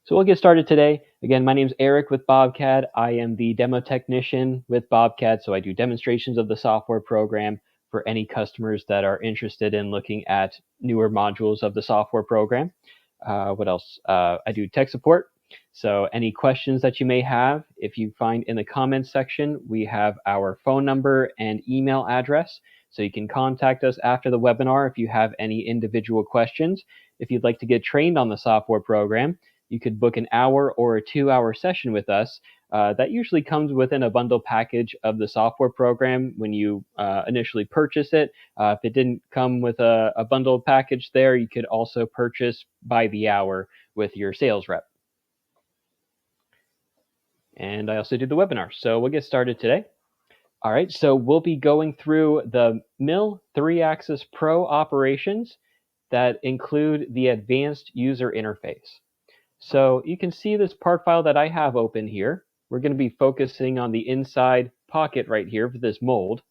So we'll get started today. Again, my name is Eric with BobCAD. I am the demo technician with BobCAD, so I do demonstrations of the software program for any customers that are interested in looking at newer modules of the software program. What else? I do tech support. So any questions that you may have, if you find in the comments section, we have our phone number and email address. So you can contact us after the webinar if you have any individual questions. If you'd like to get trained on the software program, you could book an hour or a 2-hour session with us. That usually comes within a bundle package of the software program when you initially purchase it. If it didn't come with a bundle package there, you could also purchase by the hour with your sales rep. And I also do the webinar. So we'll get started today. All right, so we'll be going through the Mill 3-Axis Pro operations that include the advanced user interface. So you can see this part file that I have open here. We're going to be focusing on the inside pocket right here for this mold.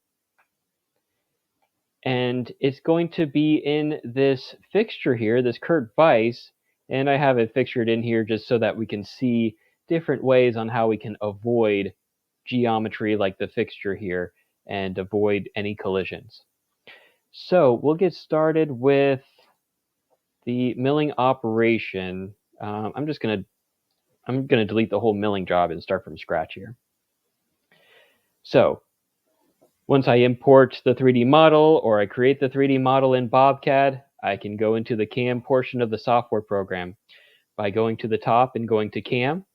And it's going to be in this fixture here, this Kurt vise, and I have it fixtured in here just so that we can see different ways on how we can avoid geometry like the fixture here and avoid any collisions. So we'll get started with the milling operation. I'm going to delete the whole milling job and start from scratch here. So once I import the 3D model or I create the 3D model in BobCAD, I can go into the CAM portion of the software program by going to the top and going to CAM,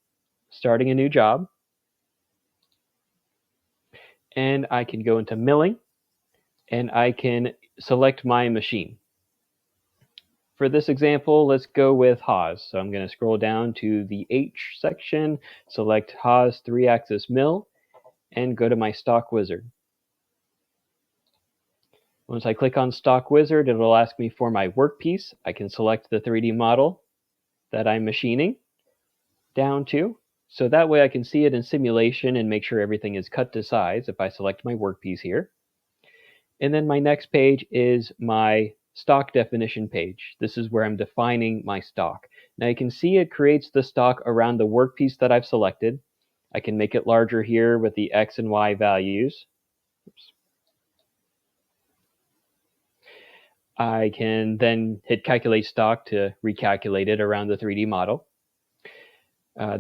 starting a new job. And I can go into milling and I can select my machine. For this example, let's go with Haas. So I'm going to scroll down to the H section, select Haas 3-axis mill, and go to my stock wizard. Once I click on stock wizard, it'll ask me for my workpiece. I can select the 3D model that I'm machining down to. So that way I can see it in simulation and make sure everything is cut to size if I select my workpiece here. And then my next page is my stock definition page. This is where I'm defining my stock. Now you can see it creates the stock around the workpiece that I've selected. I can make it larger here with the X and Y values. Oops. I can then hit calculate stock to recalculate it around the 3D model.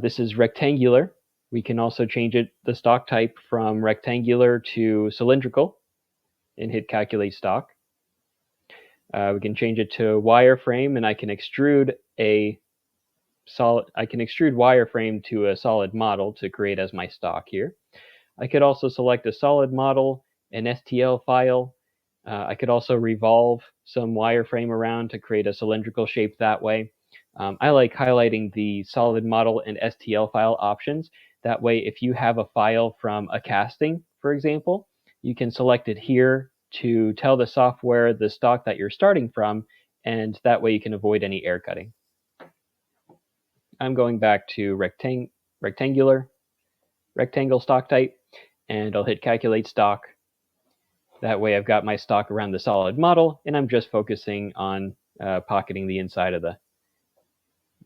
This is rectangular. We can also change the stock type from rectangular to cylindrical and hit calculate stock. We can change it to wireframe, and I can extrude wireframe to a solid model to create as my stock here. I could also select a solid model, an STL file. I could also revolve some wireframe around to create a cylindrical shape that way. I like highlighting the solid model and STL file options. That way, if you have a file from a casting, for example, you can select it here to tell the software the stock that you're starting from, and that way you can avoid any air cutting. I'm going back to rectangle stock type, and I'll hit calculate stock. That way I've got my stock around the solid model, and I'm just focusing on pocketing the inside of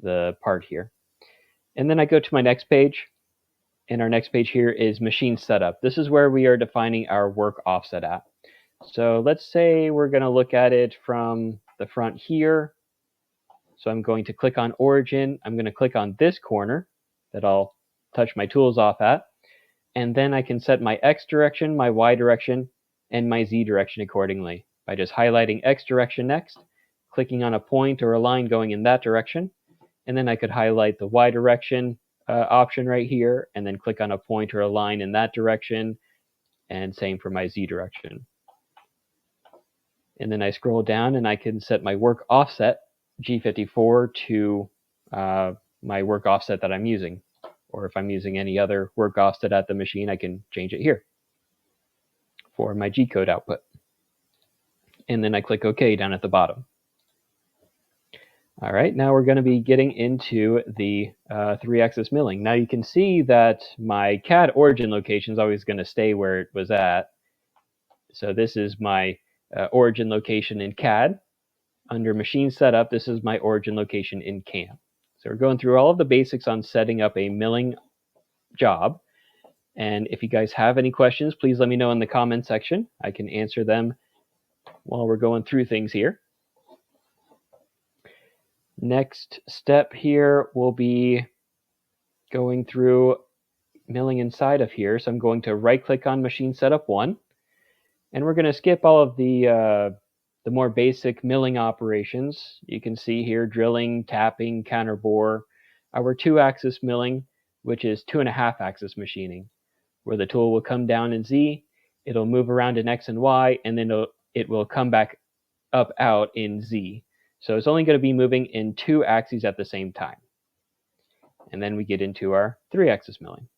the part here. And then I go to my next page, and our next page here is machine setup. This is where we are defining our work offset at. So let's say we're going to look at it from the front here. So I'm going to click on origin. I'm going to click on this corner that I'll touch my tools off at. And then I can set my X direction, my Y direction, and my Z direction accordingly by just highlighting X direction next, clicking on a point or a line going in that direction. And then I could highlight the Y direction option right here, and then click on a point or a line in that direction, and same for my Z direction. And then I scroll down and I can set my work offset, G54, to my work offset that I'm using. Or if I'm using any other work offset at the machine, I can change it here for my G-code output. And then I click OK down at the bottom. All right, now we're going to be getting into the 3-axis milling. Now you can see that my CAD origin location is always going to stay where it was at. So this is my origin location in CAD. Under machine setup, this is my origin location in CAM. So we're going through all of the basics on setting up a milling job. And if you guys have any questions, please let me know in the comment section. I can answer them while we're going through things here. Next step here will be going through milling inside of here. So I'm going to right click on machine setup 1, and we're going to skip all of the more basic milling operations. You can see here drilling, tapping, counterbore, our 2-axis milling, which is 2.5-axis machining, where the tool will come down in Z, it'll move around in X and Y, and then it will come back up out in Z. So it's only going to be moving in 2 axes at the same time. And then we get into our 3-axis milling.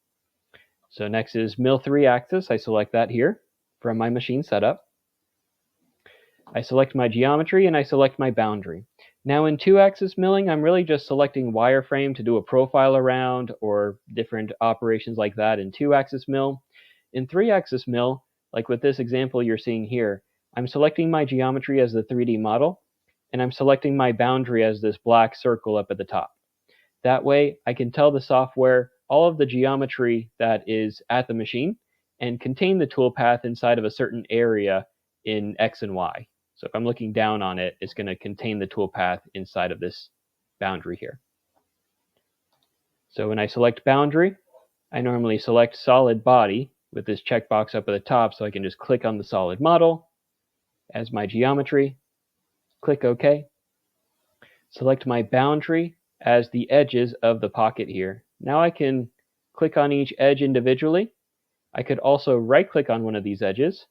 So next is mill 3-axis. I select that here from my machine setup. I select my geometry and I select my boundary. Now in 2-axis milling, I'm really just selecting wireframe to do a profile around or different operations like that in 2-axis mill. In 3-axis mill, like with this example you're seeing here, I'm selecting my geometry as the 3D model, and I'm selecting my boundary as this black circle up at the top. That way, I can tell the software all of the geometry that is at the machine and contain the toolpath inside of a certain area in X and Y. So if I'm looking down on it, it's going to contain the toolpath inside of this boundary here. So when I select boundary, I normally select solid body with this checkbox up at the top, so I can just click on the solid model as my geometry, click OK. Select my boundary as the edges of the pocket here. Now I can click on each edge individually. I could also right click on one of these edges,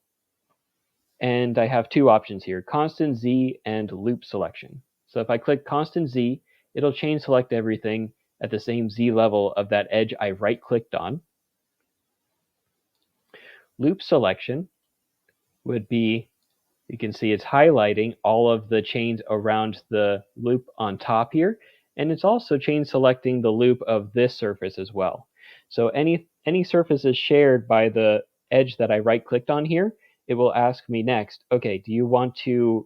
and I have 2 options here, constant Z and loop selection. So if I click constant Z, it'll chain select everything at the same Z level of that edge I right clicked on. Loop selection would be, you can see it's highlighting all of the chains around the loop on top here, and it's also chain selecting the loop of this surface as well. So any surfaces shared by the edge that I right clicked on here, it will ask me next, okay, do you want to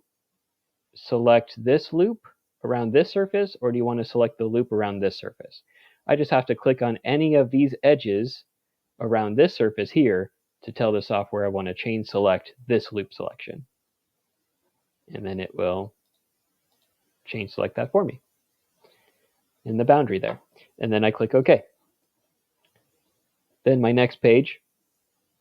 select this loop around this surface, or do you want to select the loop around this surface? I just have to click on any of these edges around this surface here to tell the software I want to chain select this loop selection. And then it will chain select that for me in the boundary there. And then I click OK. Then my next page,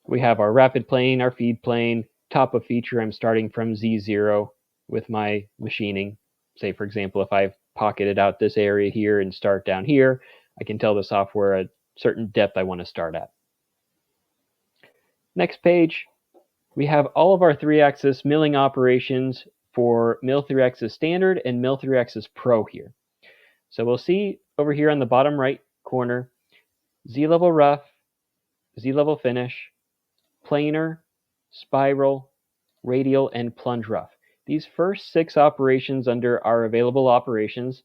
we have our rapid plane, our feed plane, top of feature. I'm starting from Z0 with my machining. Say, for example, if I've pocketed out this area here and start down here, I can tell the software a certain depth I want to start at. Next page, we have all of our 3-axis milling operations for mill 3-axis standard and mill 3-axis pro here. So we'll see over here on the bottom right corner, Z-level rough, Z-level finish, planar, spiral, radial, and plunge rough. These first 6 operations under our available operations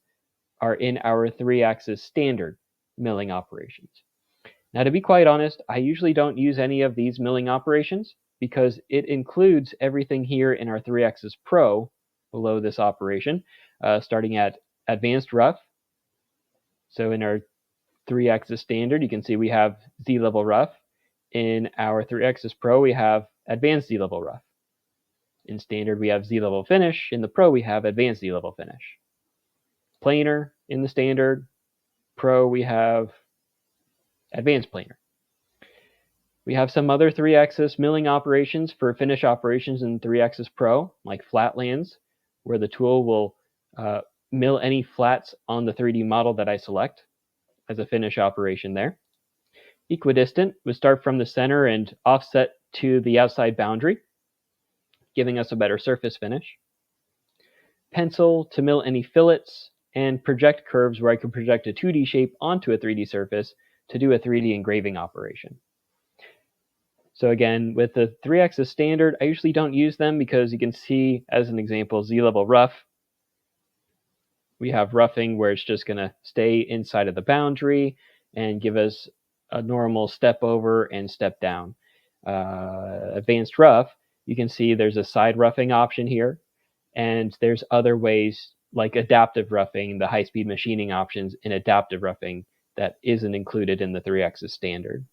are in our 3-axis standard milling operations. Now, to be quite honest, I usually don't use any of these milling operations because it includes everything here in our 3-axis pro below this operation, starting at advanced rough. So in our 3-axis standard, you can see we have Z-level rough. In our 3-axis pro, we have advanced Z-level rough. In standard, we have Z-level finish. In the pro, we have advanced Z-level finish. Planar in the standard. Pro, we have advanced planar. We have some other 3-axis milling operations for finish operations in 3-axis pro, like flatlands, where the tool will mill any flats on the 3D model that I select as a finish operation there. Equidistant would start from the center and offset to the outside boundary, giving us a better surface finish. Pencil to mill any fillets, and project curves where I can project a 2D shape onto a 3D surface to do a 3D engraving operation. So again, with the 3-axis standard, I usually don't use them because you can see, as an example, Z-level rough. We have roughing where it's just going to stay inside of the boundary and give us a normal step over and step down. Advanced rough, you can see there's a side roughing option here, and there's other ways like adaptive roughing, the high-speed machining options in adaptive roughing that isn't included in the 3-axis standard.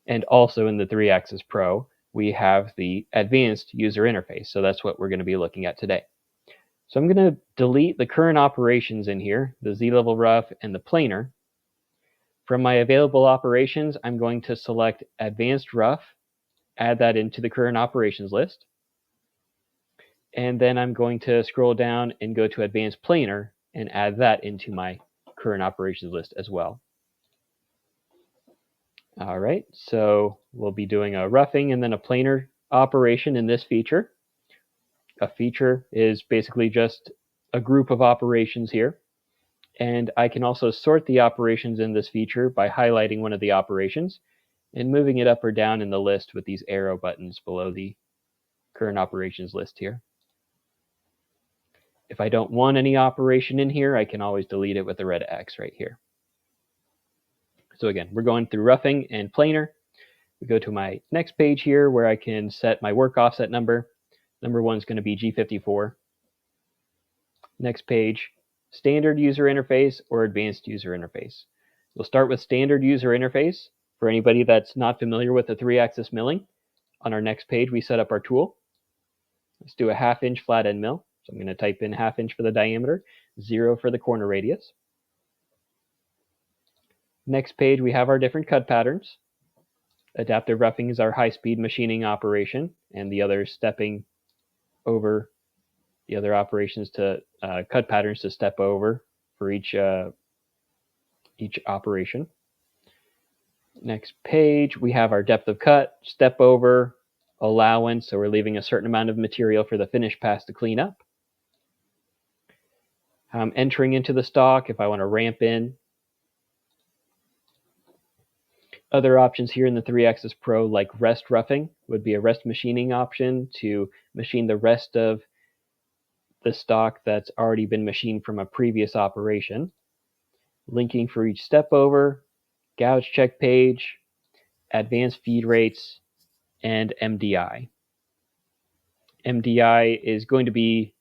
And also in the 3-axis Pro, we have the advanced user interface. So that's what we're going to be looking at today. So I'm going to delete the current operations in here, the Z-level rough and the planar. From my available operations, I'm going to select advanced rough, add that into the current operations list. And then I'm going to scroll down and go to advanced planar and add that into my current operations list as well. All right, so we'll be doing a roughing and then a planar operation in this feature. A feature is basically just a group of operations here. And I can also sort the operations in this feature by highlighting one of the operations and moving it up or down in the list with these arrow buttons below the current operations list here. If I don't want any operation in here, I can always delete it with a red X right here. So again, we're going through roughing and planar. We go to my next page here where I can set my work offset number. Number 1 is going to be G54. Next page, standard user interface or advanced user interface. We'll start with standard user interface. For anybody that's not familiar with the 3-axis milling, on our next page we set up our tool. Let's do a 1/2 inch flat end mill. So I'm going to type in 1/2 inch for the diameter, 0 for the corner radius. Next page we have our different cut patterns. Adaptive roughing is our high-speed machining operation, and the other stepping over the other operations to cut patterns to step over for each operation. Next page, we have our depth of cut, step over, allowance, so we're leaving a certain amount of material for the finish pass to clean up. I'm entering into the stock if I want to ramp in. Other options here in the 3-axis Pro, like rest roughing, would be a rest machining option to machine the rest of the stock that's already been machined from a previous operation. Linking for each step over, gouge check page, advanced feed rates, and MDI. MDI is going to be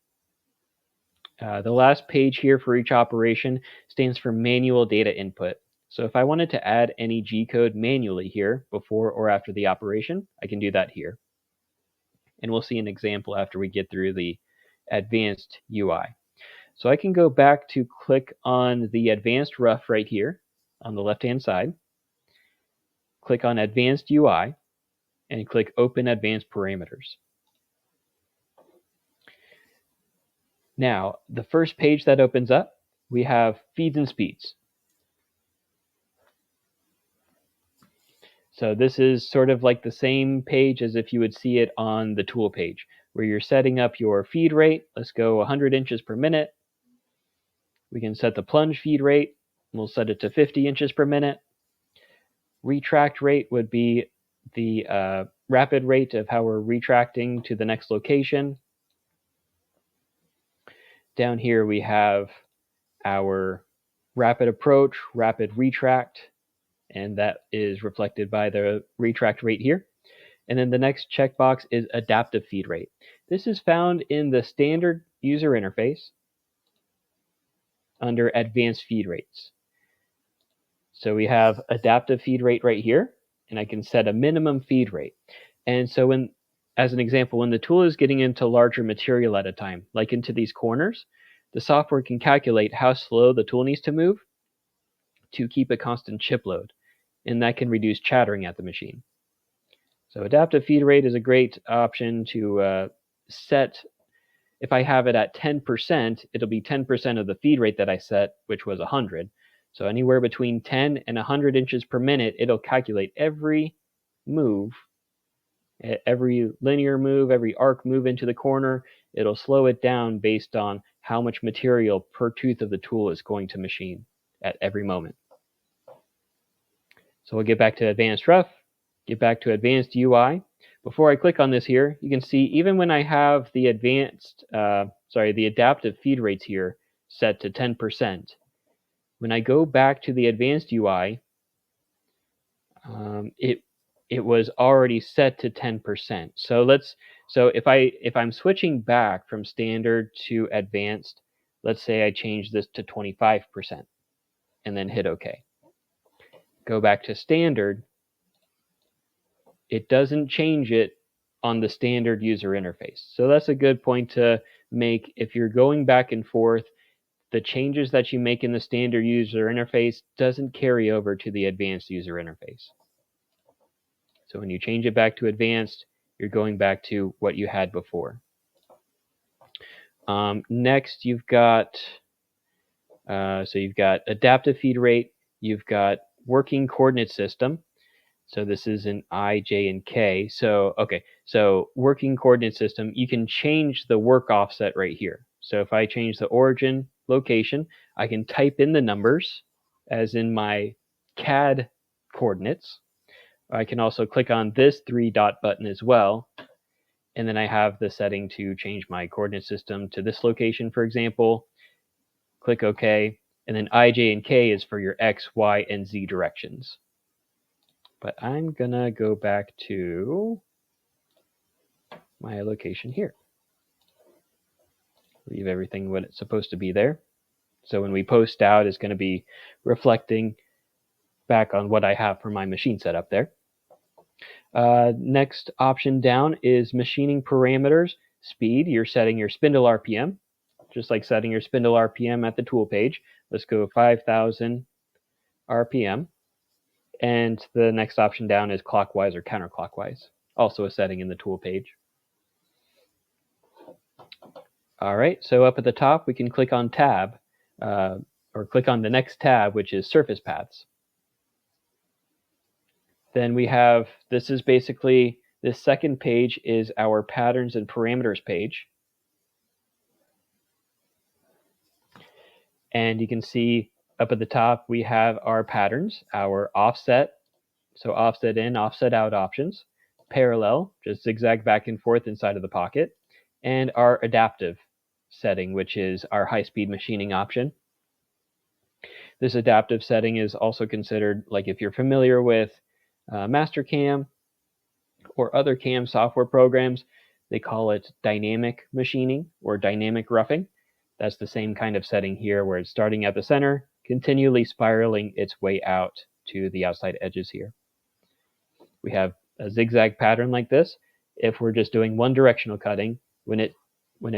the last page here for each operation stands for manual data input. So if I wanted to add any G-code manually here before or after the operation, I can do that here. And we'll see an example after we get through the advanced UI. So I can go back to click on the advanced rough right here on the left-hand side, click on advanced UI, and click open advanced parameters. Now, the first page that opens up, we have feeds and speeds. So this is sort of like the same page as if you would see it on the tool page, where you're setting up your feed rate. Let's go 100 inches per minute. We can set the plunge feed rate. We'll set it to 50 inches per minute. Retract rate would be the rapid rate of how we're retracting to the next location. Down here we have our rapid approach, rapid retract, and that is reflected by the retract rate here. And then the next checkbox is adaptive feed rate. This is found in the standard user interface under advanced feed rates. So we have adaptive feed rate right here, and I can set a minimum feed rate. And so as an example, when the tool is getting into larger material at a time, like into these corners, the software can calculate how slow the tool needs to move to keep a constant chip load, and that can reduce chattering at the machine. So adaptive feed rate is a great option to set. If I have it at 10%, it'll be 10% of the feed rate that I set, which was 100. So anywhere between 10 and 100 inches per minute, it'll calculate every move, every linear move, every arc move into the corner. It'll slow it down based on how much material per tooth of the tool is going to machine at every moment. So we'll get back to advanced rough, get back to advanced UI. Before I click on this here, you can see even when I have the the adaptive feed rates here set to 10%, when I go back to the advanced UI, it was already set to 10%. So let's So if I'm switching back from standard to advanced, let's say I change this to 25% and then hit OK. Go back to standard, it doesn't change it on the standard user interface. So that's a good point to make. If you're going back and forth, the changes that you make in the standard user interface doesn't carry over to the advanced user interface. So when you change it back to advanced, you're going back to what you had before. Next, you've got adaptive feed rate, you've got working coordinate system. So this is an I, J, and K. So working coordinate system, you can change the work offset right here. So if I change the origin location, I can type in the numbers as in my CAD coordinates. I can also click on this 3-dot button as well. And then I have the setting to change my coordinate system to this location, for example. Click OK. And then I, J, and K is for your X, Y, and Z directions. But I'm going to go back to my location here. Leave everything what it's supposed to be there. So when we post out, it's going to be reflecting back on what I have for my machine setup there. Next option down is machining parameters. Speed, you're setting your spindle RPM, just like setting your spindle RPM at the tool page. Let's go 5,000 RPM. And the next option down is clockwise or counterclockwise, also a setting in the tool page. All right, so up at the top, we can click on tab, or click on the next tab, which is surface paths. Then we have, this is basically, this second page is our patterns and parameters page. And you can see up at the top, we have our patterns, our offset, so offset in, offset out options, parallel, just zigzag back and forth inside of the pocket, and our adaptive setting, which is our high-speed machining option. This adaptive setting is also considered, like if you're familiar with Master-CAM or other CAM software programs, they call it dynamic machining or dynamic roughing. That's the same kind of setting here where it's starting at the center, continually spiraling its way out to the outside edges here. We have a zigzag pattern like this. If we're just doing one directional cutting, when it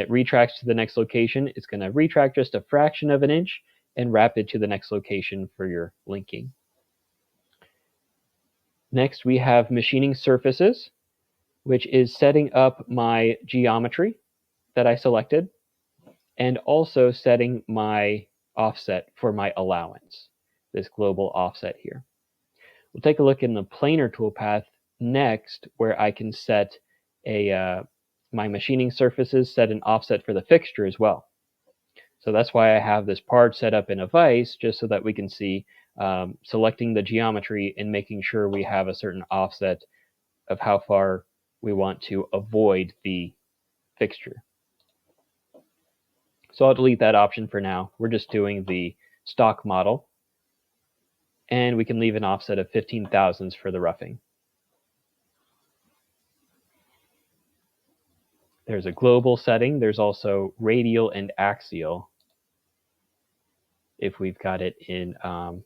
retracts to the next location, it's going to retract just a fraction of an inch and wrap it to the next location for your linking. Next, we have machining surfaces, which is setting up my geometry that I selected, and also setting my offset for my allowance, this global offset here. We'll take a look in the planar toolpath next, where I can set my machining surfaces, set an offset for the fixture as well. So that's why I have this part set up in a vise, just so that we can see selecting the geometry and making sure we have a certain offset of how far we want to avoid the fixture. So I'll delete that option for now. We're just doing the stock model. And we can leave an offset of 15 thousandths for the roughing. There's a global setting. There's also radial and axial if we've got it in 4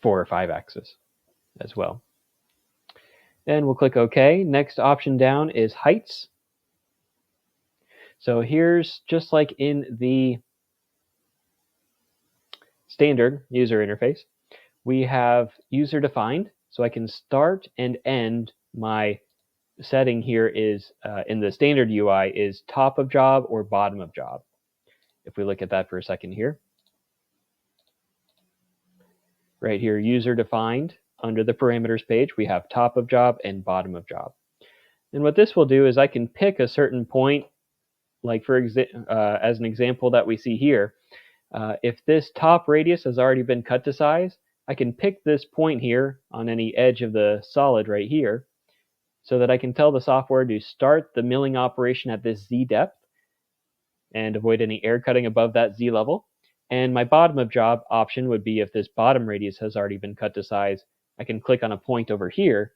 or 5 axis as well. And we'll click OK. Next option down is heights. So here's, just like in the standard user interface, we have user defined. So I can start and end my setting here is in the standard UI is top of job or bottom of job. If we look at that for a second here. Right here, user defined, under the parameters page, we have top of job and bottom of job. And what this will do is I can pick a certain point, like as an example that we see here. If this top radius has already been cut to size, I can pick this point here on any edge of the solid right here, so that I can tell the software to start the milling operation at this Z depth and avoid any air cutting above that Z level. And my bottom of job option would be if this bottom radius has already been cut to size, I can click on a point over here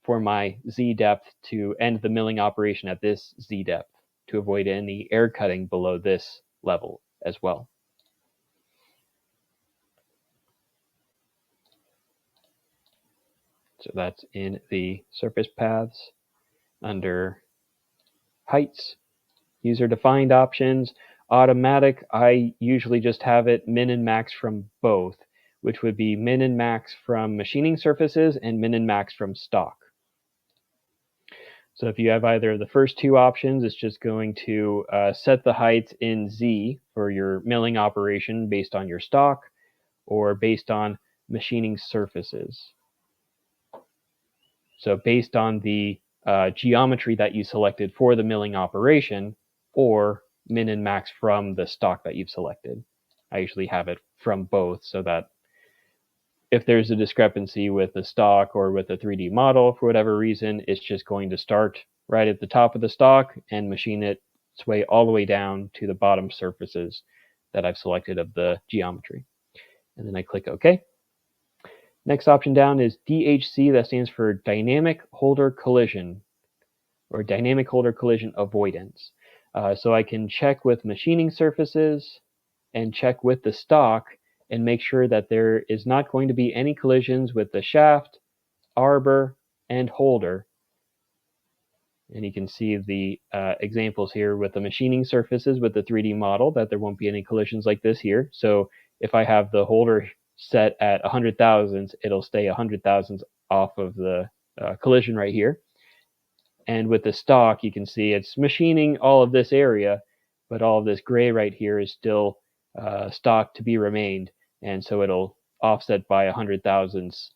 for my Z depth to end the milling operation at this Z depth to avoid any air cutting below this level as well. So that's in the surface paths under heights, user defined options, automatic. I usually just have it min and max from both, which would be min and max from machining surfaces and min and max from stock. So if you have either of the first two options, it's just going to set the height in Z for your milling operation based on your stock or based on machining surfaces. So based on the geometry that you selected for the milling operation, or min and max from the stock that you've selected. I usually have it from both so that if there's a discrepancy with the stock or with a 3D model for whatever reason, it's just going to start right at the top of the stock and machine its way all the way down to the bottom surfaces that I've selected of the geometry. And then I click OK. Next option down is DHC, that stands for Dynamic Holder Collision, or Dynamic Holder Collision Avoidance. So I can check with machining surfaces and check with the stock and make sure that there is not going to be any collisions with the shaft, arbor, and holder. And you can see the examples here with the machining surfaces with the 3D model that there won't be any collisions like this here. So if I have the holder set at 100 thousandths, it'll stay 100 thousandths off of the collision right here. And with the stock, you can see it's machining all of this area, but all of this gray right here is still stock to be remained. And so it'll offset by 100 thousandths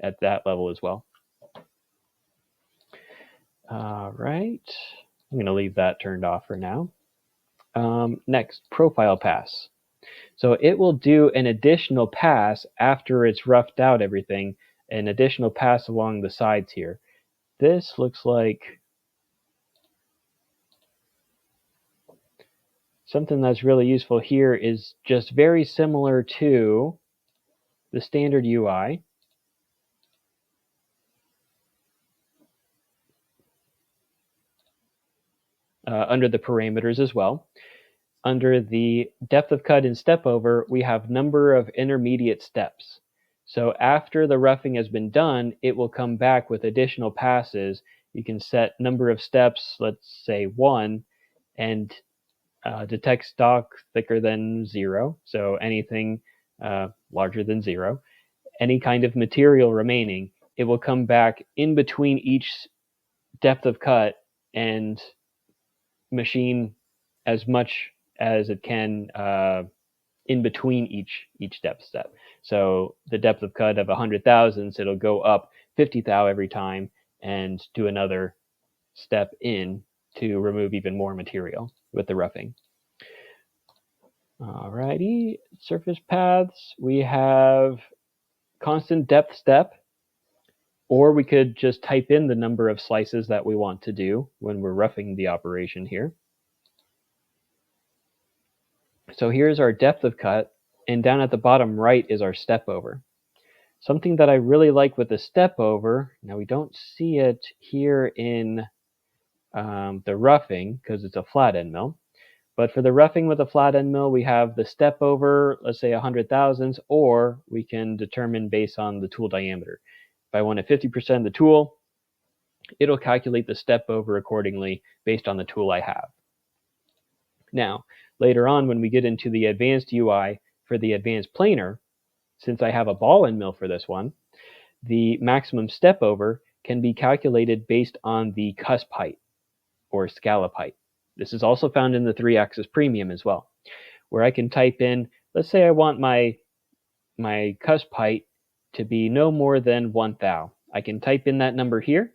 at that level as well. All right, I'm going to leave that turned off for now. Next, profile pass. So it will do an additional pass after it's roughed out everything, an additional pass along the sides here. This looks like something that's really useful here is just very similar to the standard UI. Under the parameters as well. Under the depth of cut and step over, we have number of intermediate steps. So after the roughing has been done, it will come back with additional passes. You can set number of steps, let's say 1, and detect stock thicker than 0. So anything larger than 0. Any kind of material remaining, it will come back in between each depth of cut and machine as much as it can in between each depth step. So the depth of cut of 100 thousandths, it'll go up 50 thou every time and do another step in to remove even more material with the roughing. Alrighty, surface paths, we have constant depth step, or we could just type in the number of slices that we want to do when we're roughing the operation here. So here's our depth of cut, and down at the bottom right is our step over. Something that I really like with the step over, now we don't see it here in the roughing because it's a flat end mill, but for the roughing with a flat end mill, we have the step over, let's say 100 thousandths, or we can determine based on the tool diameter. If I wanted 50% of the tool, it'll calculate the step over accordingly based on the tool I have. Now, later on, when we get into the advanced UI for the advanced planer, since I have a ball end mill for this one, the maximum step over can be calculated based on the cusp height or scallop height. This is also found in the 3-axis premium as well, where I can type in, let's say I want my cusp height to be no more than 1 thou. I can type in that number here,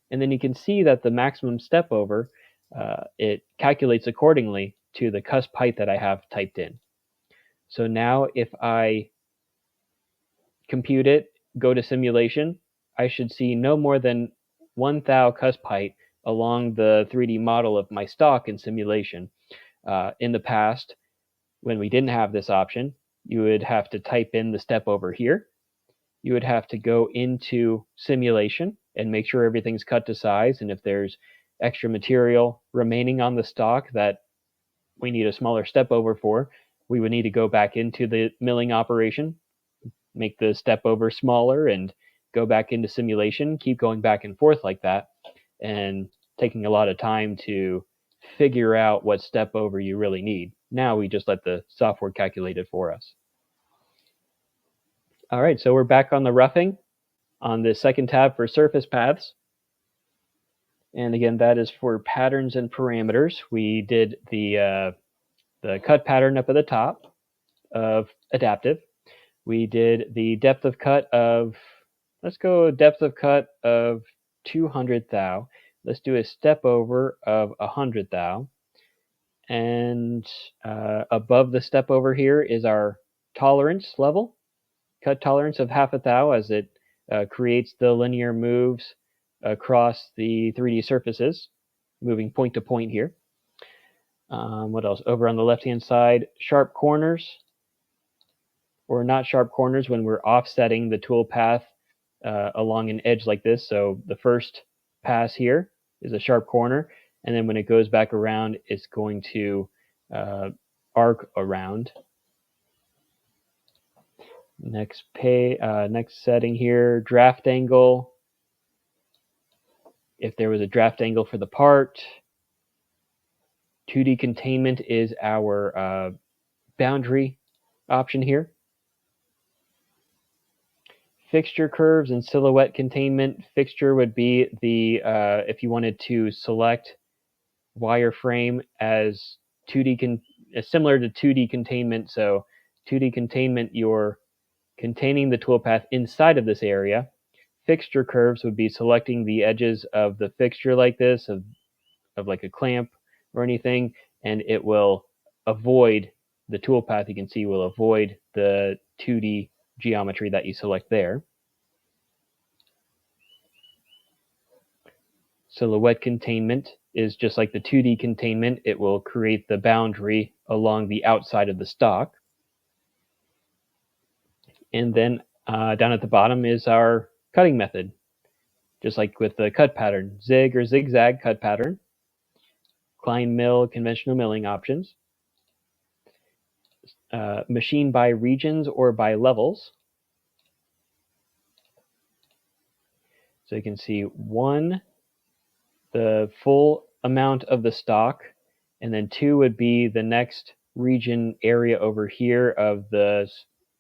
and then you can see that the maximum step over, it calculates accordingly to the cusp height that I have typed in. So now if I compute it, go to simulation, I should see no more than 1 thou cusp height along the 3D model of my stock in simulation. In the past, when we didn't have this option, you would have to type in the step over here. You would have to go into simulation and make sure everything's cut to size. And if there's extra material remaining on the stock that we need a smaller step over for, we would need to go back into the milling operation, make the step over smaller, and go back into simulation, keep going back and forth like that, and taking a lot of time to figure out what step over you really need. Now we just let the software calculate it for us. All right, so we're back on the roughing on the second tab for surface paths. And again, that is for patterns and parameters. We did the cut pattern up at the top of adaptive. We did the depth of cut of, let's go depth of cut of 200 thou. Let's do a step over of 100 thou. And above the step over here is our tolerance level, cut tolerance of half a thou, as it creates the linear moves across the 3D surfaces, moving point to point here. What else? Over on the left-hand side, sharp corners, or not sharp corners when we're offsetting the tool path along an edge like this. So the first pass here is a sharp corner, and then when it goes back around, it's going to arc around. Next setting here, draft angle. If there was a draft angle for the part. 2D containment is our boundary option here. Fixture curves and silhouette containment. Fixture would be the if you wanted to select wireframe as 2D similar to 2D containment. So 2D containment, you're containing the toolpath inside of this area. Fixture curves would be selecting the edges of the fixture like this, of like a clamp or anything, and it will avoid the toolpath. You can see will avoid the 2D geometry that you select there. Silhouette containment is just like the 2D containment. It will create the boundary along the outside of the stock. And then down at the bottom is our cutting method, just like with the cut pattern, zig or zigzag cut pattern, Klein mill, conventional milling options, machine by regions or by levels. So you can see 1, the full amount of the stock, and then 2 would be the next region area over here of the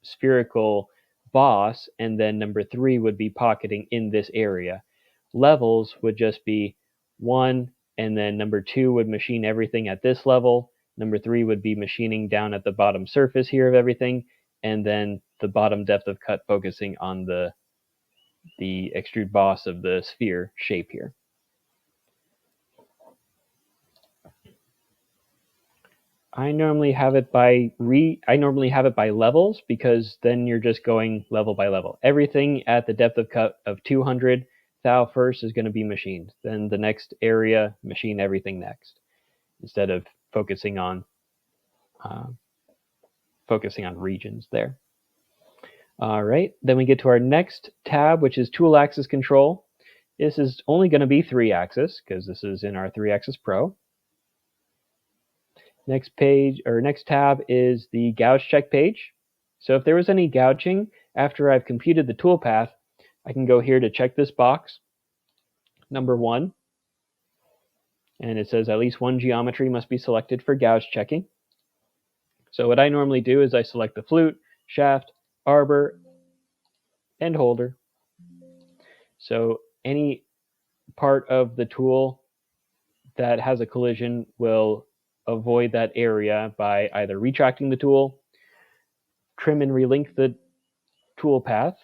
spherical boss, and then number 3 would be pocketing in this area. Levels would just be 1, and then number 2 would machine everything at this level. Number 3 would be machining down at the bottom surface here of everything, and then the bottom depth of cut focusing on the extrude boss of the sphere shape here. I normally have it by levels, because then you're just going level by level. Everything at the depth of cut of 200 thou first is going to be machined. Then the next area, machine everything next, instead of focusing on regions there. All right, then we get to our next tab, which is tool axis control. This is only going to be 3-axis because this is in our 3-axis Pro. Next page, or next tab, is the gouge check page. So if there was any gouging after I've computed the toolpath, I can go here to check this box, number 1, and it says at least 1 geometry must be selected for gouge checking. So what I normally do is I select the flute, shaft, arbor, and holder. So any part of the tool that has a collision will avoid that area by either retracting the tool, trim and relink the tool path,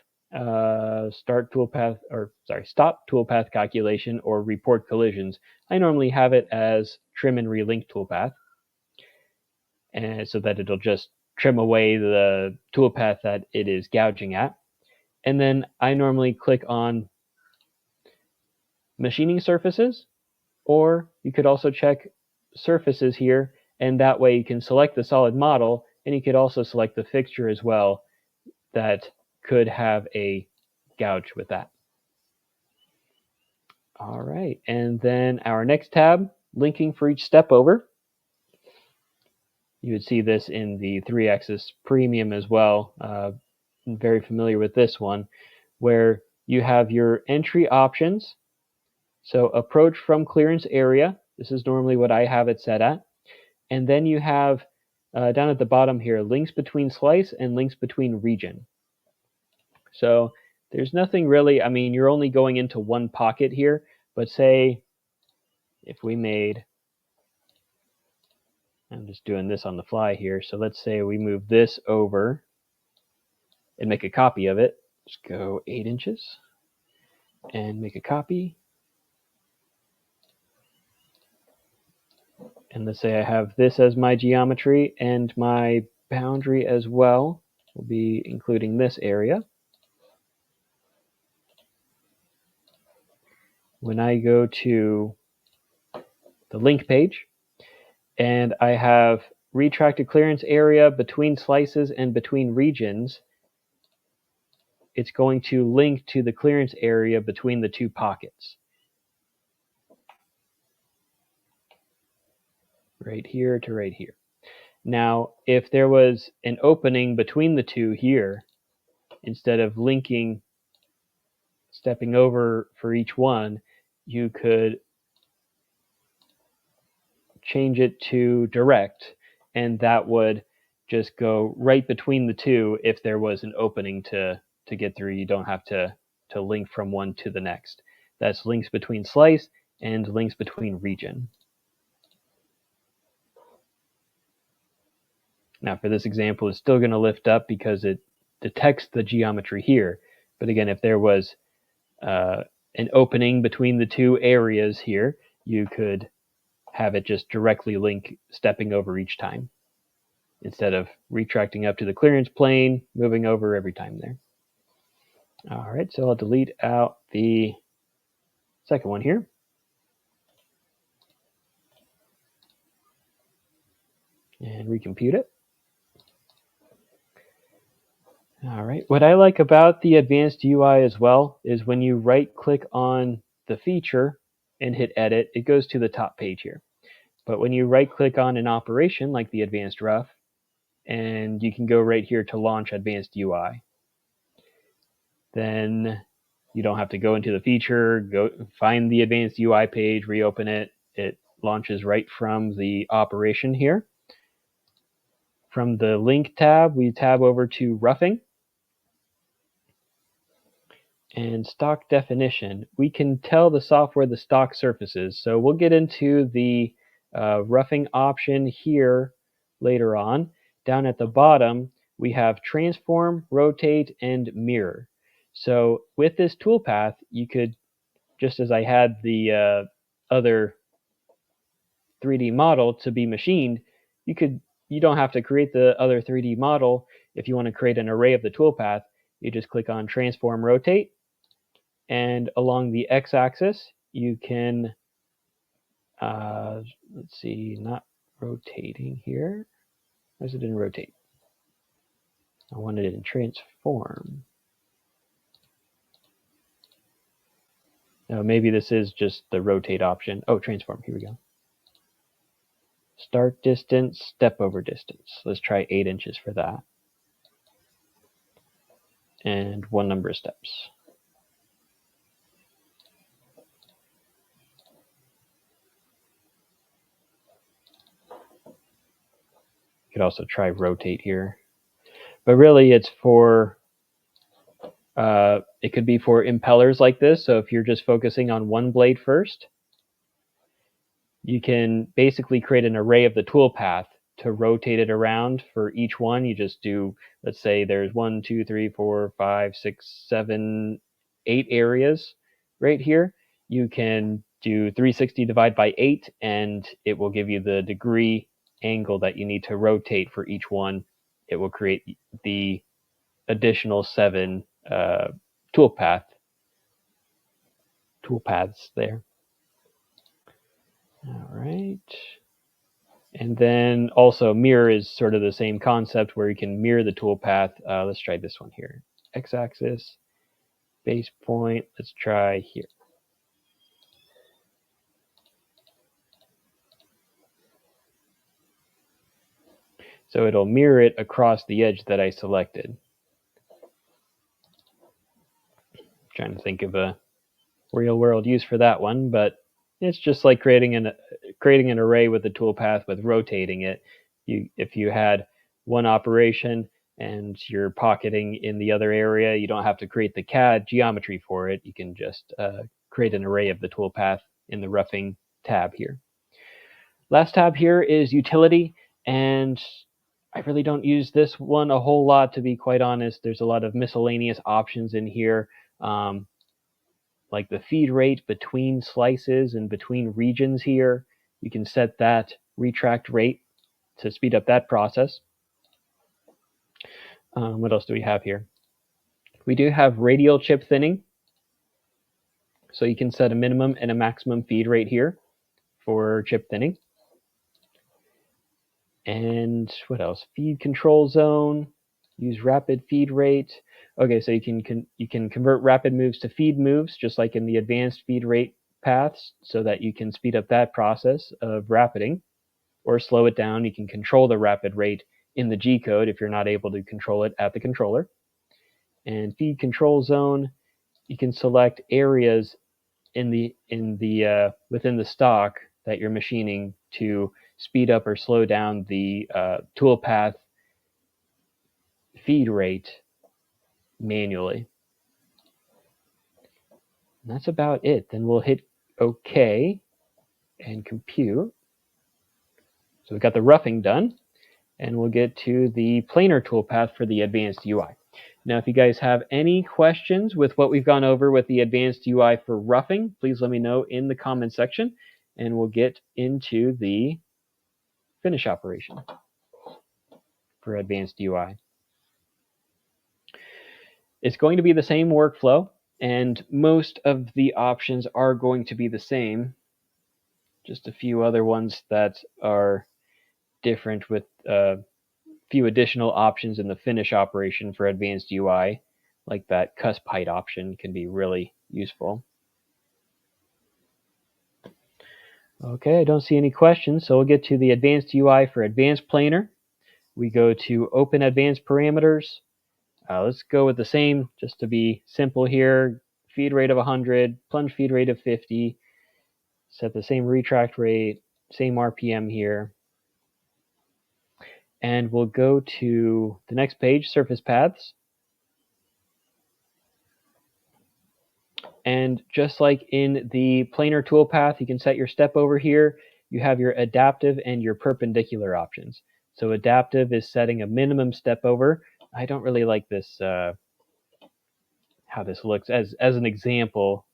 stop toolpath calculation, or report collisions. I normally have it as trim and relink toolpath, and so that it'll just trim away the toolpath that it is gouging at. And then I normally click on machining surfaces, or you could also check surfaces here, and that way you can select the solid model, and you could also select the fixture as well – that could have a gouge with that. All right, and then our next tab, linking for each step over. You would see this in the 3-axis premium as well. I'm very familiar with this one, where you have your entry options. So approach from clearance area. This is normally what I have it set at. And then you have down at the bottom here, links between slice and links between region. So there's nothing really, I mean, you're only going into one pocket here, but say if we made, I'm just doing this on the fly here. So let's say we move this over and make a copy of it. Just go 8 inches and make a copy. And let's say I have this as my geometry and my boundary as well. We'll be including this area. When I go to the link page and I have retracted clearance area between slices and between regions, it's going to link to the clearance area between the two pockets. Right here to right here. Now, if there was an opening between the two here, instead of linking, stepping over for each one, you could change it to direct, and that would just go right between the two. If there was an opening to get through, you don't have to link from one to the next. That's links between slice and links between region. Now for this example, it's still going to lift up because it detects the geometry here. But again, if there was an opening between the two areas here, you could have it just directly link stepping over each time instead of retracting up to the clearance plane, moving over every time there. All right, so I'll delete out the second one here. And recompute it. All right, what I like about the advanced UI as well is when you right-click on the feature and hit edit, it goes to the top page here. But when you right-click on an operation like the advanced rough, and you can go right here to launch advanced UI, then you don't have to go into the feature, go find the advanced UI page, reopen it. It launches right from the operation here. From the link tab, we tab over to roughing. And stock definition, we can tell the software the stock surfaces. So we'll get into the roughing option here later on. Down at the bottom, we have transform, rotate, and mirror. So with this toolpath, you could, just as I had the other 3D model to be machined, you don't have to create the other 3D model. If you want to create an array of the toolpath, you just click on transform, rotate. And along the x-axis, you can, let's see, not rotating here. Why is it in rotate? I wanted it in transform. No, maybe this is just the rotate option. Oh, transform, here we go. Start distance, step over distance. Let's try 8 inches for that. And one number of steps. You could also try rotate here. But really it's for, it could be for impellers like this. So if you're just focusing on one blade first, you can basically create an array of the toolpath to rotate it around for each one. You just do, let's say there's 1, 2, 3, 4, 5, 6, 7, 8 areas right here. You can do 360 divided by 8, and it will give you the degree angle that you need to rotate for each one. It will create the additional 7 toolpaths there. All right. And then also mirror is sort of the same concept where you can mirror the toolpath. Let's try this one here. X-axis, base point, let's try here. So it'll mirror it across the edge that I selected. Trying to think of a real world use for that one, but it's just like creating an array with the toolpath with rotating it. If you had one operation and you're pocketing in the other area, you don't have to create the CAD geometry for it. You can just create an array of the toolpath in the roughing tab here. Last tab here is utility, and I really don't use this one a whole lot, to be quite honest. There's a lot of miscellaneous options in here. Like the feed rate between slices and between regions here. You can set that retract rate to speed up that process. What else do we have here? We do have radial chip thinning. So you can set a minimum and a maximum feed rate here for chip thinning. And what else? Feed control zone. Use rapid feed rate. Okay, so you can convert rapid moves to feed moves, just like in the advanced feed rate paths, so that you can speed up that process of rapiding or slow it down. You can control the rapid rate in the G code if you're not able to control it at the controller. And feed control zone, you can select areas in the within the stock that you're machining to speed up or slow down the toolpath feed rate manually. And that's about it. Then we'll hit OK and compute. So we've got the roughing done, and we'll get to the planar toolpath for the advanced UI. Now, if you guys have any questions with what we've gone over with the advanced UI for roughing, please let me know in the comment section, and we'll get into the finish operation for advanced UI. It's going to be the same workflow, and most of the options are going to be the same. Just a few other ones that are different with a few additional options in the finish operation for advanced UI, like that cusp height option can be really useful. Okay, I don't see any questions, so we'll get to the advanced UI for advanced planar. We go to open advanced parameters. Let's go with the same, just to be simple here. Feed rate of 100, plunge feed rate of 50. Set the same retract rate, same RPM here. And we'll go to the next page, surface paths. And just like in the planar toolpath, you can set your step over here. You have your adaptive and your perpendicular options. So adaptive is setting a minimum step over. I don't really like this, how this looks as an example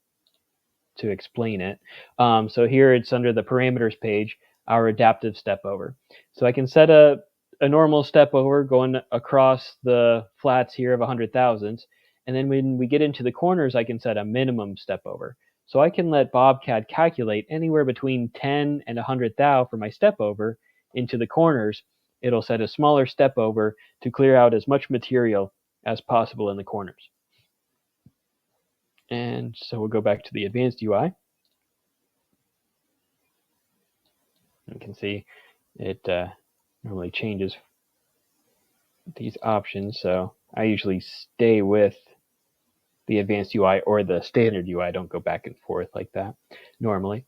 to explain it. So here it's under the parameters page, our adaptive step over. So I can set a normal step over going across the flats here of 100 thousandths. And then when we get into the corners, I can set a minimum step over. So I can let BobCAD calculate anywhere between 10 and 100 thou for my step over. Into the corners, it'll set a smaller step over to clear out as much material as possible in the corners. And so we'll go back to the advanced UI. You can see it normally changes these options, so I usually stay with the advanced UI or the standard UI. I don't go back and forth like that normally.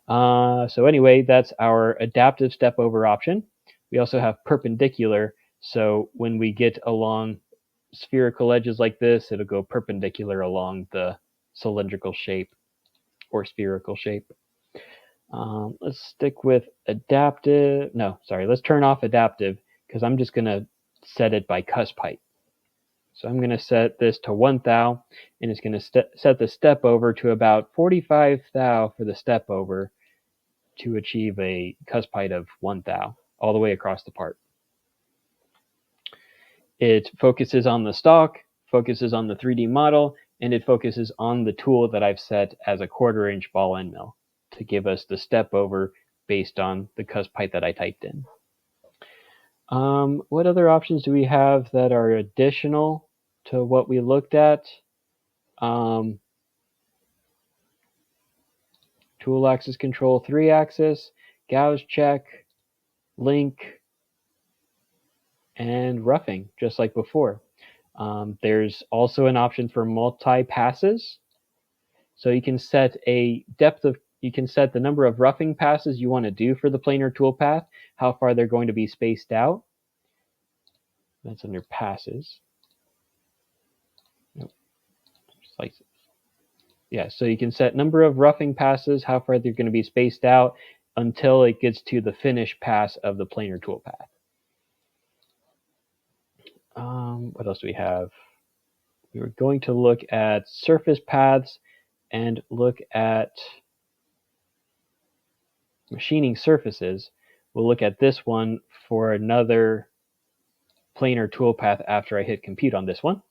So anyway, that's our adaptive step over option. We also have perpendicular, so when we get along spherical edges like this, it'll go perpendicular along the cylindrical shape or spherical shape. Let's stick with adaptive. No, sorry, let's turn off adaptive because I'm just going to set it by cusp height. So I'm going to set this to 1 thou, and it's going to set the step over to about 45 thou for the step over to achieve a cusp height of 1 thou all the way across the part. It focuses on the stock, focuses on the 3D model, and it focuses on the tool that I've set as a 1/4 inch ball end mill to give us the step over based on the cusp height that I typed in. What other options do we have that are additional to what we looked at? Tool axis control 3-axis, gauge check, link, and roughing, just like before. There's also an option for multi-passes. So you can set you can set the number of roughing passes you want to do for the planar toolpath, how far they're going to be spaced out. That's under passes. Nope. Slices. Yeah, so you can set number of roughing passes, how far they're going to be spaced out until it gets to the finish pass of the planar toolpath. What else do we have? We were going to look at surface paths and look at machining surfaces. We'll look at this one for another planar toolpath after I hit compute on this one.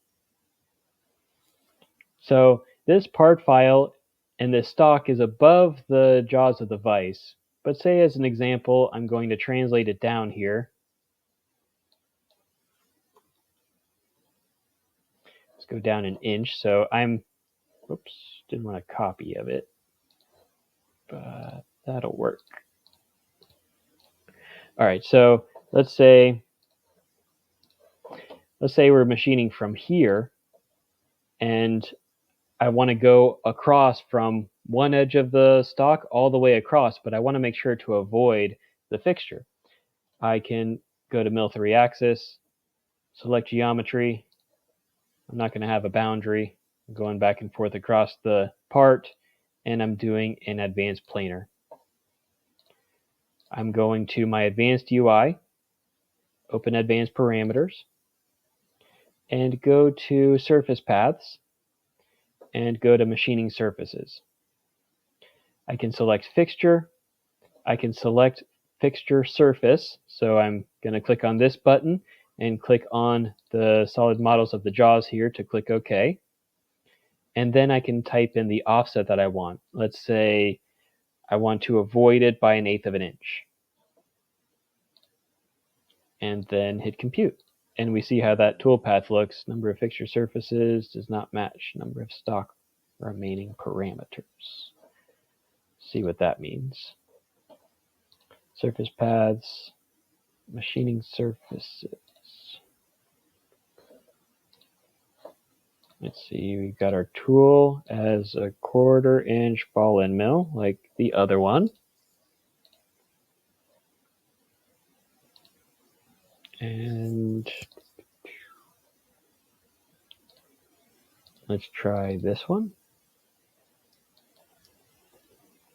So this part file and this stock is above the jaws of the vise. But say as an example, I'm going to translate it down here. Let's go down an inch. So oops, didn't want a copy of it, but that'll work. All right, so let's say we're machining from here, and I want to go across from one edge of the stock all the way across, but I want to make sure to avoid the fixture. I can go to mill 3 axis, select geometry. I'm not going to have a boundary. I'm going back and forth across the part, and I'm doing an advanced planar. I'm going to my advanced UI, open advanced parameters, and go to surface paths, and go to machining surfaces. I can select fixture. I can select fixture surface. So I'm going to click on this button and click on the solid models of the jaws here to click OK. And then I can type in the offset that I want. Let's say I want to avoid it by 1/8 of an inch. And then hit compute. And we see how that toolpath looks. Number of fixture surfaces does not match number of stock remaining parameters. See what that means. Surface paths, machining surfaces. Let's see, we've got our tool as a 1/4 inch ball and mill, like the other one. And let's try this one.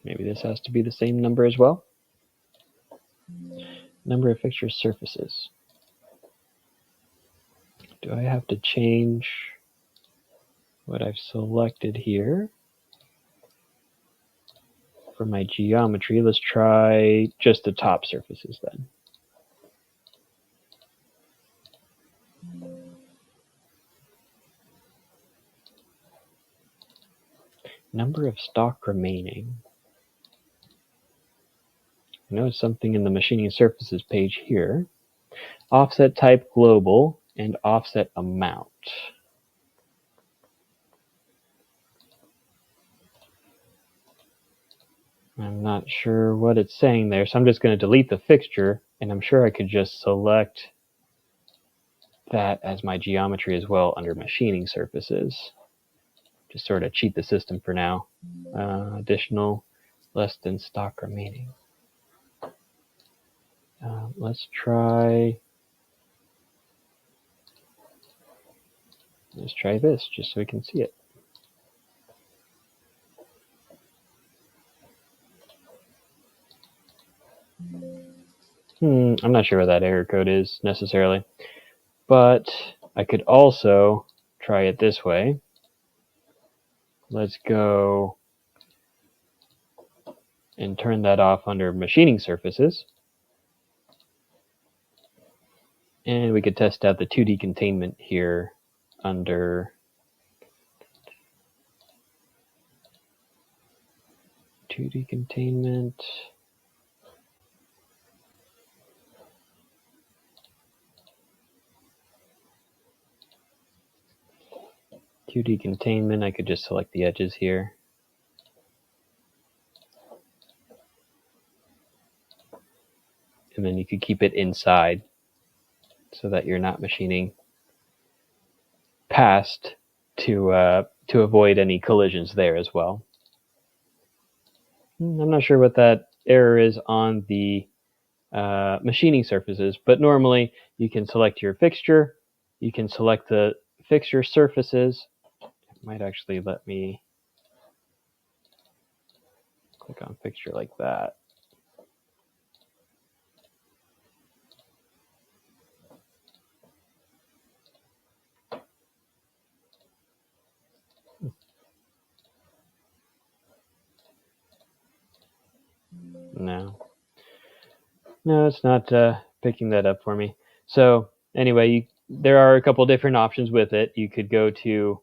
Maybe this has to be the same number as well. Number of fixture surfaces. Do I have to change what I've selected here? For my geometry, let's try just the top surfaces then. Number of stock remaining. I noticed something in the machining surfaces page here. Offset type global and offset amount. I'm not sure what it's saying there, so I'm just going to delete the fixture, and I'm sure I could just select that as my geometry as well under machining surfaces. Just sort of cheat the system for now. Additional less than stock remaining. Let's try this just so we can see it. I'm not sure what that error code is necessarily, but I could also try it this way. Let's go and turn that off under machining surfaces. And we could test out the 2D containment here under 2D containment. I could just select the edges here. And then you could keep it inside. so that you're not machining past to avoid any collisions there as well. I'm not sure what that error is on the machining surfaces, but normally you can select your fixture, you can select the fixture surfaces. It might actually let me click on fixture like that. No, it's not picking that up for me. So anyway, there are a couple different options with it. You could go to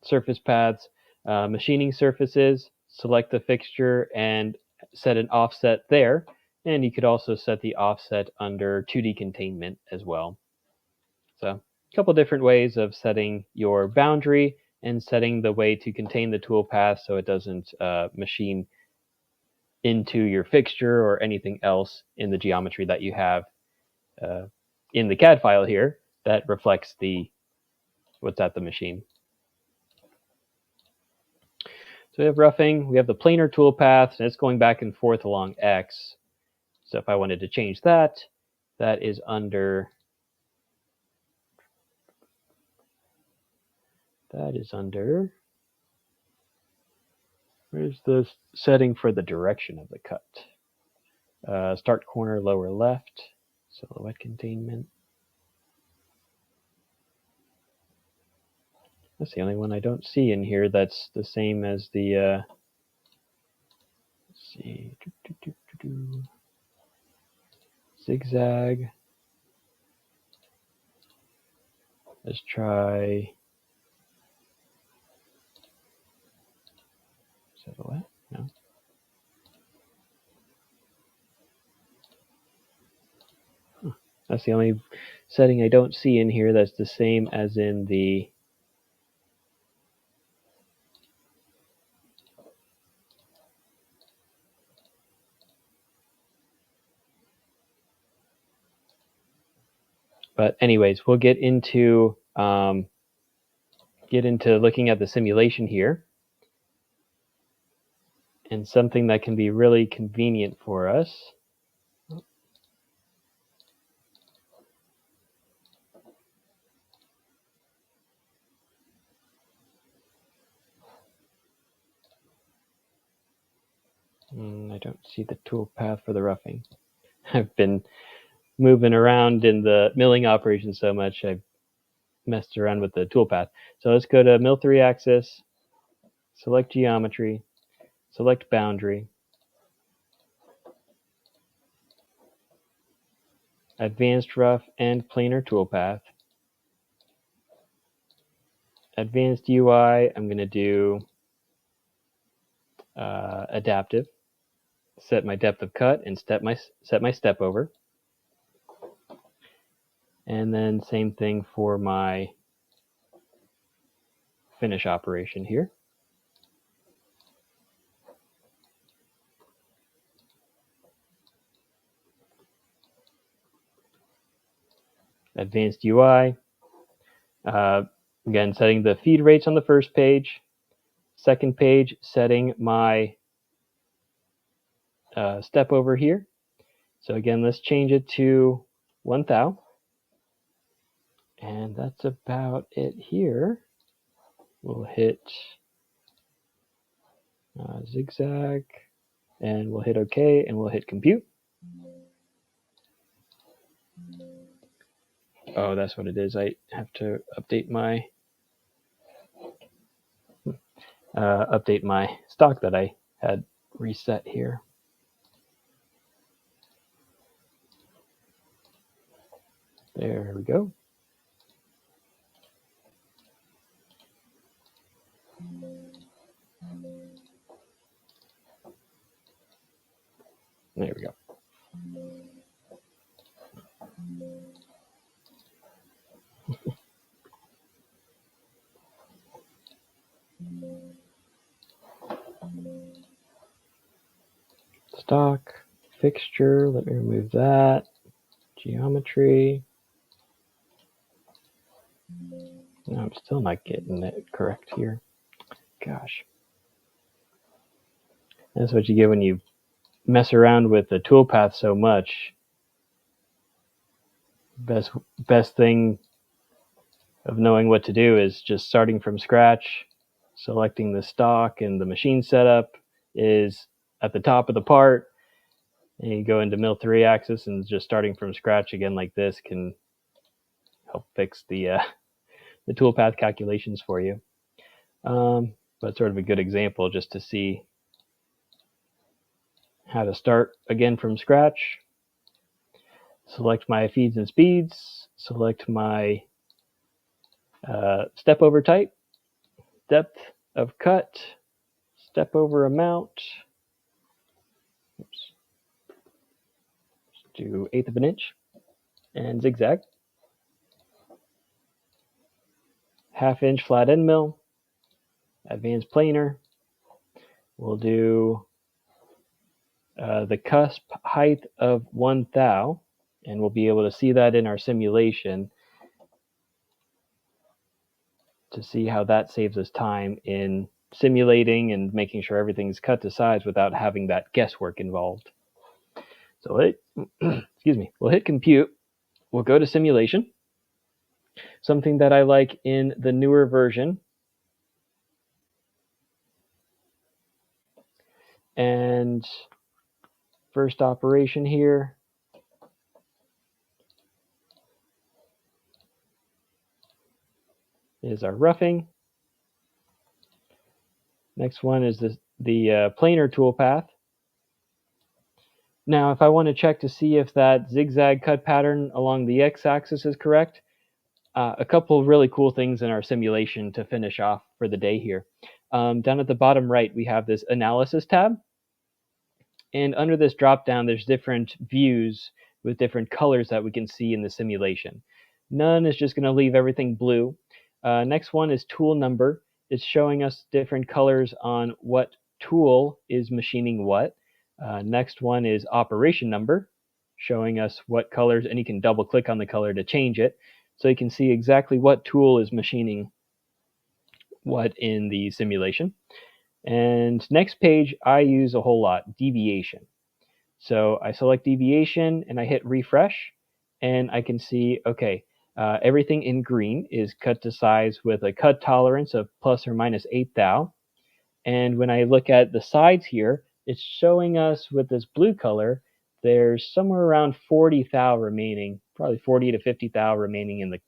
surface paths, machining surfaces, select the fixture and set an offset there. And you could also set the offset under 2D containment as well. So a couple different ways of setting your boundary and setting the way to contain the toolpath so it doesn't machine into your fixture or anything else in the geometry that you have in the CAD file here that reflects what's at the machine. So we have roughing, we have the planar toolpath, and it's going back and forth along X. So if I wanted to change that, that is under where's the setting for the direction of the cut? Start corner lower left, silhouette containment. That's the only one I don't see in here that's the same as the, let's see, zigzag. Let's try silhouette. No. That's the only setting I don't see in here that's the same as in the but anyways, we'll get into looking at the simulation here. And something that can be really convenient for us. I don't see the toolpath for the roughing. I've been moving around in the milling operation so much, I've messed around with the toolpath. So let's go to mill 3-axis, select geometry, select boundary, advanced rough and planar toolpath. Advanced UI, I'm going to do adaptive. Set my depth of cut and set my step over. And then same thing for my finish operation here. Advanced UI. Again, setting the feed rates on the first page. Second page, setting my step over here. So again, let's change it to 1 thou. And that's about it here. We'll hit zigzag, and we'll hit OK, and we'll hit compute. Oh, that's what it is. I have to update my stock that I had reset here. There we go. There we go. Stock, fixture, let me remove that. Geometry. I'm still not getting it correct here. Gosh. That's what you get when you mess around with the toolpath so much. Best thing of knowing what to do is just starting from scratch, selecting the stock and the machine setup is at the top of the part, and you go into mill 3 axis, and just starting from scratch again like this can help fix the toolpath calculations for you. But sort of a good example just to see how to start again from scratch. Select my feeds and speeds, select my step over type, depth of cut, step over amount. Oops. Let's do 1/8 of an inch and zigzag. 1/2 inch flat end mill, advanced planer. We'll do the cusp height of 1 thou, and we'll be able to see that in our simulation to see how that saves us time in simulating and making sure everything's cut to size without having that guesswork involved. So excuse me, we'll hit compute, we'll go to simulation. Something that I like in the newer version, and first operation here is our roughing. Next one is the planar toolpath. Now, if I want to check to see if that zigzag cut pattern along the x-axis is correct, a couple of really cool things in our simulation to finish off for the day here. Down at the bottom right, we have this analysis tab. And under this drop down, there's different views with different colors that we can see in the simulation. None is just going to leave everything blue. Next one is tool number. It's showing us different colors on what tool is machining what. Next one is operation number, showing us what colors, and you can double click on the color to change it. So you can see exactly what tool is machining what in the simulation. And next page, I use a whole lot, deviation. So I select deviation and I hit refresh, and I can see, okay, everything in green is cut to size with a cut tolerance of plus or minus 1/8 thou. And when I look at the sides here, it's showing us with this blue color, there's somewhere around 40 thou remaining, probably 40 to 50 thou remaining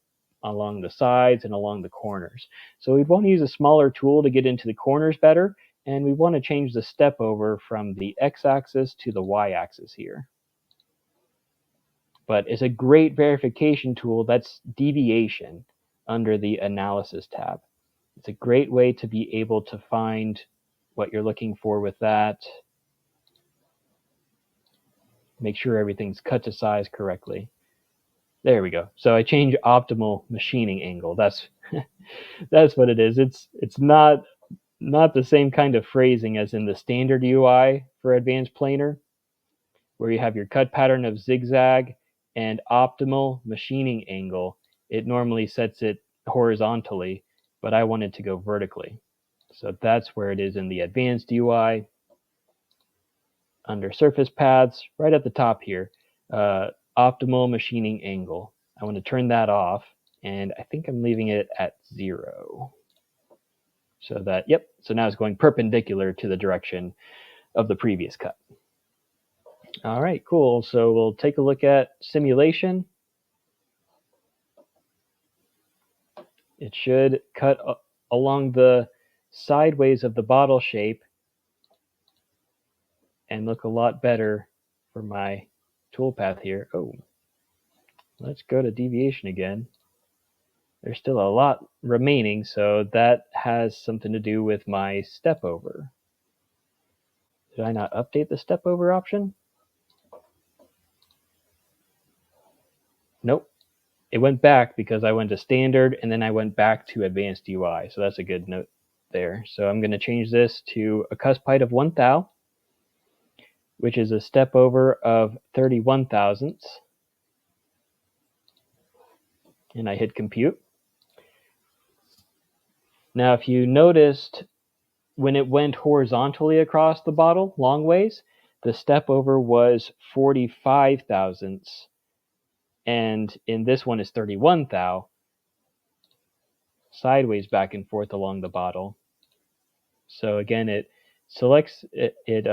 along the sides and along the corners. So we'd want to use a smaller tool to get into the corners better, and we want to change the step over from the x-axis to the y-axis here. But it's a great verification tool. That's deviation under the analysis tab. It's a great way to be able to find what you're looking for with that. Make sure everything's cut to size correctly. There we go. So I change optimal machining angle. That's that's what it is. It's not the same kind of phrasing as in the standard UI for advanced planer, where you have your cut pattern of zigzag and optimal machining angle. It normally sets it horizontally, but I wanted to go vertically. So that's where it is in the advanced UI. Under surface paths, right at the top here, optimal machining angle. I want to turn that off, and I think I'm leaving it at 0. So that, yep, so now it's going perpendicular to the direction of the previous cut. All right, cool. So we'll take a look at simulation. It should cut along the sideways of the bottle shape and look a lot better for my toolpath here. Oh, let's go to deviation again. There's still a lot remaining, so that has something to do with my step over. Did I not update the step over option? Nope. It went back because I went to standard and then I went back to advanced UI. So that's a good note there. So I'm going to change this to a cusp height of 1 thou, which is a step over of 31 thousandths. And I hit compute. Now, if you noticed, when it went horizontally across the bottle, long ways, the step over was 45 thousandths, and in this one is 31 thou, sideways back and forth along the bottle. So again, it selects, it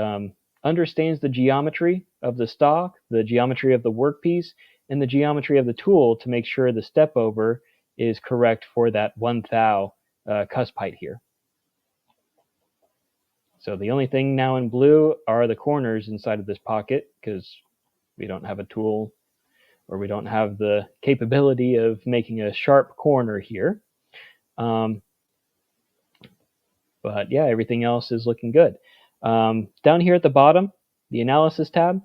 understands the geometry of the stock, the geometry of the workpiece, and the geometry of the tool to make sure the step over is correct for that 1 thou cusp height here. So the only thing now in blue are the corners inside of this pocket, because we don't have a tool, or we don't have the capability of making a sharp corner here. But yeah, everything else is looking good. Down here at the bottom, the analysis tab,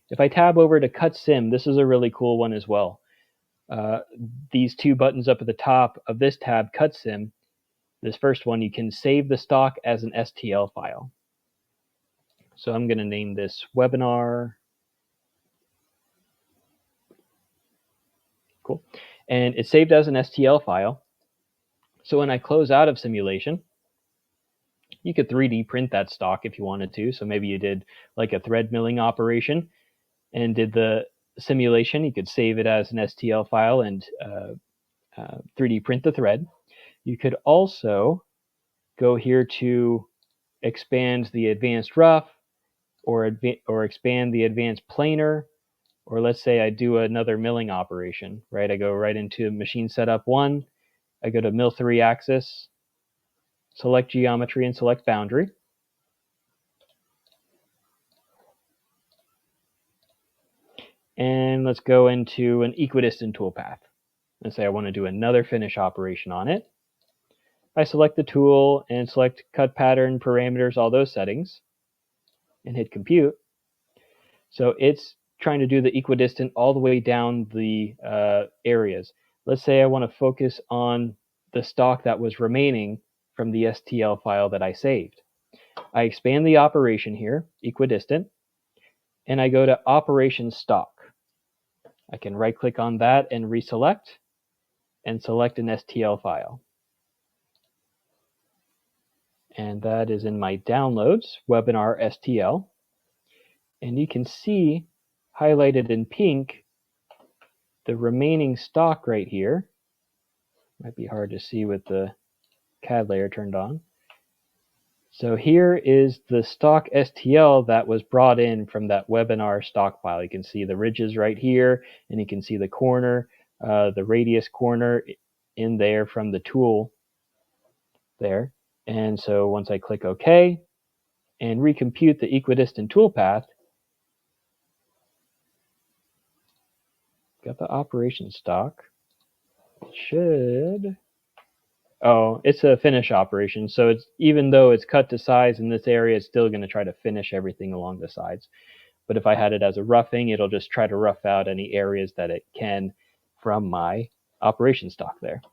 if I tab over to cut sim, this is a really cool one as well. These two buttons up at the top of this tab, cut sim, this first one, you can save the stock as an STL file. So I'm going to name this webinar. Cool. And it's saved as an STL file. So when I close out of simulation, you could 3D print that stock if you wanted to. So maybe you did like a thread milling operation and did the simulation. You could save it as an STL file and 3D print the thread. You could also go here to expand the advanced rough, or expand the advanced planar, or let's say I do another milling operation, right? I go right into machine setup 1, I go to mill 3 axis, select geometry and select boundary. And let's go into an equidistant toolpath. Let's say I want to do another finish operation on it. I select the tool and select cut pattern, parameters, all those settings, and hit compute. So it's trying to do the equidistant all the way down the areas. Let's say I want to focus on the stock that was remaining from the STL file that I saved. I expand the operation here, equidistant, and I go to operation stock. I can right click on that and reselect and select an STL file. And that is in my downloads, webinar STL. And you can see highlighted in pink the remaining stock right here. Might be hard to see with the CAD layer turned on. So here is the stock STL that was brought in from that webinar stock file. You can see the ridges right here, and you can see the corner, the radius corner in there from the tool there. And so once I click OK and recompute the equidistant toolpath, got the operation stock. It should. Oh, it's a finish operation. So it's, even though it's cut to size in this area, it's still going to try to finish everything along the sides. But if I had it as a roughing, it'll just try to rough out any areas that it can from my operation stock there.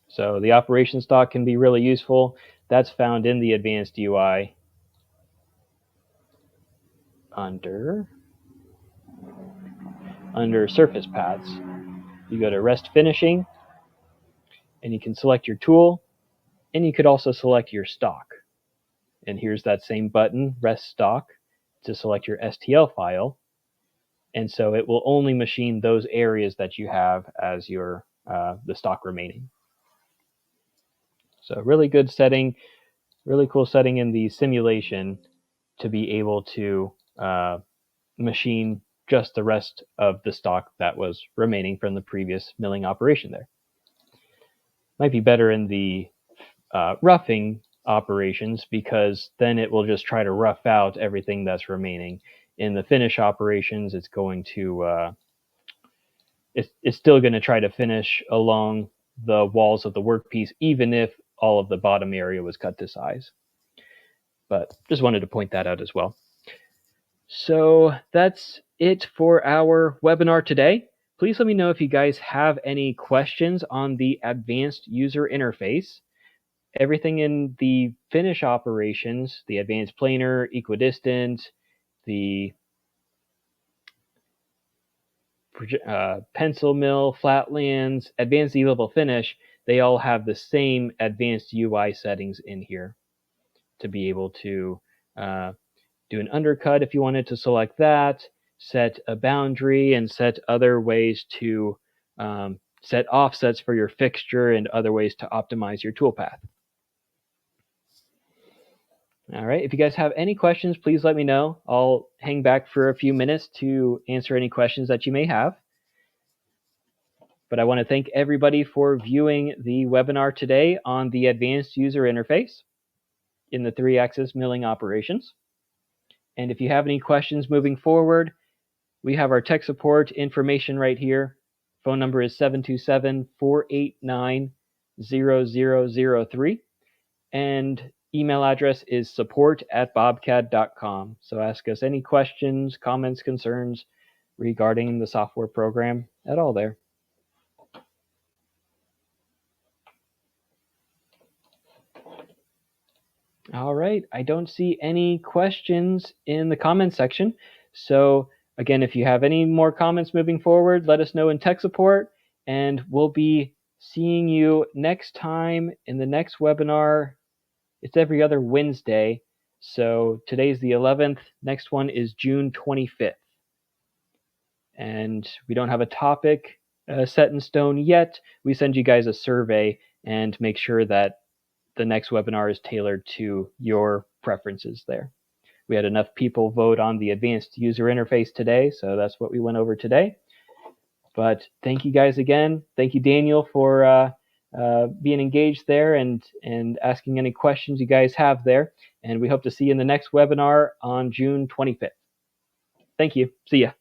So the operation stock can be really useful. That's found in the advanced UI under surface paths. You go to rest finishing, and you can select your tool, and you could also select your stock. And here's that same button, rest stock, to select your STL file. And so it will only machine those areas that you have as your the stock remaining. So really good setting, really cool setting in the simulation to be able to machine just the rest of the stock that was remaining from the previous milling operation there. Might be better in the roughing operations, because then it will just try to rough out everything that's remaining. In the finish operations, it's going to it's still going to try to finish along the walls of the workpiece, even if all of the bottom area was cut to size. But just wanted to point that out as well. So that's it for our webinar today. Please let me know if you guys have any questions on the advanced user interface. Everything in the finish operations, the advanced planar, equidistant, the pencil mill, flatlands, advanced E-level finish, they all have the same advanced UI settings in here to be able to do an undercut if you wanted to select that, set a boundary, and set other ways to set offsets for your fixture and other ways to optimize your toolpath. All right, if you guys have any questions, please let me know. I'll hang back for a few minutes to answer any questions that you may have. But I want to thank everybody for viewing the webinar today on the advanced user interface in the 3-axis milling operations. And if you have any questions moving forward, we have our tech support information right here. Phone number is 727-489-0003. And email address is support@bobcad.com. So ask us any questions, comments, concerns regarding the software program at all there. All right, I don't see any questions in the comments section. So again, if you have any more comments moving forward, let us know in tech support, and we'll be seeing you next time in the next webinar. It's every other Wednesday. So today's the 11th. Next one is June 25th. And we don't have a topic set in stone yet. We send you guys a survey and make sure that the next webinar is tailored to your preferences there. We had enough people vote on the advanced user interface today, so that's what we went over today. But thank you guys again. Thank you, Daniel, for being engaged there and asking any questions you guys have there. And we hope to see you in the next webinar on June 25th. Thank you. See ya.